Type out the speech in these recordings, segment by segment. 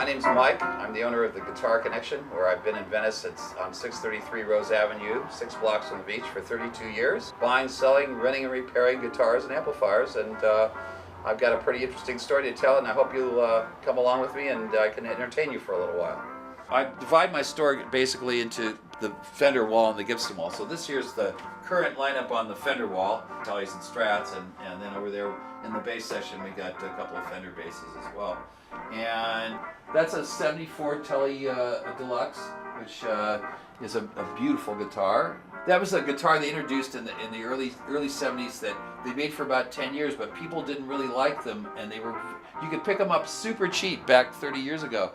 My name's Mike. I'm the owner of the Guitar Connection, where I've been in Venice. It's on 633 Rose Avenue, 6 blocks from the beach, for 32 years. Buying, selling, renting, and repairing guitars and amplifiers. And I've got a pretty interesting story to tell, and I hope you'll come along with me and I can entertain you for a little while. I divide my store basically into the Fender wall and the Gibson wall. So this here's the current lineup on the Fender wall, Tellys and Strats, and then over there in the bass section we got a couple of Fender basses as well. And that's a 74 Telly Deluxe, which is a beautiful guitar. That was a guitar they introduced in the early 70s that they made for about 10 years, but people didn't really like them, and you could pick them up super cheap back 30 years ago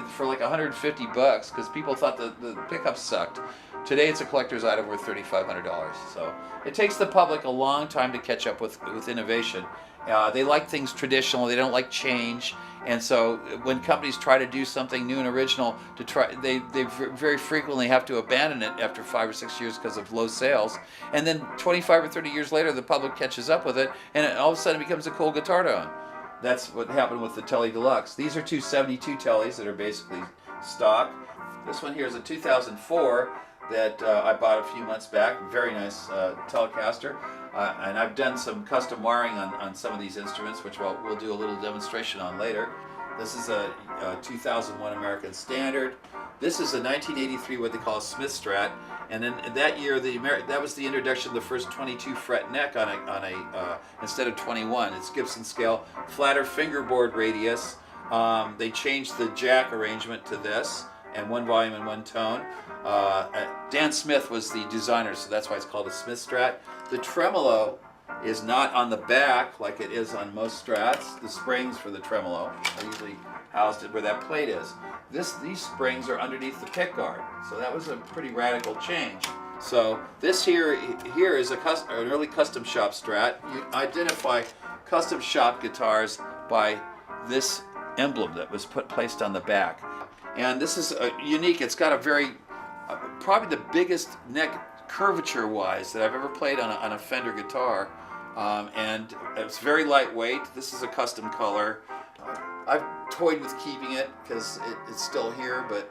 for like 150 bucks because people thought the pickups sucked. Today it's a collector's item worth $3,500. So it takes the public a long time to catch up with innovation. They like things traditional. They don't like change. And so when companies try to do something new and original, they very frequently have to abandon it after 5 or 6 years because of low sales. And then 25 or 30 years later, the public catches up with it, and it all of a sudden becomes a cool guitar to own. That's what happened with the Telly Deluxe. These are two 72 Tellys that are basically stock. This one here is a 2004 that I bought a few months back. Very nice Telecaster. And I've done some custom wiring on some of these instruments, which we'll do a little demonstration on later. This is a 2001 American Standard. This is a 1983 what they call a Smith Strat, and then that year that was the introduction of the first 22 fret neck on a instead of 21. It's Gibson scale, flatter fingerboard radius. They changed the jack arrangement to this, and one volume and one tone. Dan Smith was the designer, so that's why it's called a Smith Strat. The tremolo is not on the back like it is on most Strats. The springs for the tremolo are usually housed where that plate is. These springs are underneath the pick guard, so that was a pretty radical change. So this here is an early custom shop Strat. You identify custom shop guitars by this emblem that was placed on the back. And this is unique. It's got a probably the biggest neck curvature-wise that I've ever played on a Fender guitar, and it's very lightweight. This is a custom color. I've toyed with keeping it because it's still here, but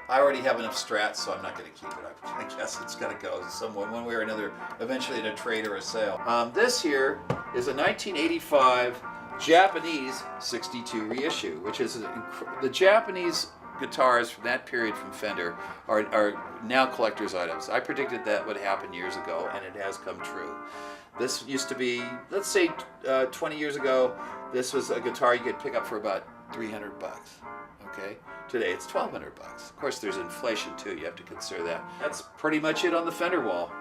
I already have enough Strats, so I'm not going to keep it. I guess it's going to go one way or another, eventually in a trade or a sale. This here is a 1985 Japanese 62 reissue, which is the Japanese guitars from that period from Fender are now collector's items. I predicted that would happen years ago, and it has come true. This used to be, let's say 20 years ago, this was a guitar you could pick up for about 300 bucks. Okay? Today it's 1,200 bucks. Of course there's inflation too, you have to consider that. That's pretty much it on the Fender wall.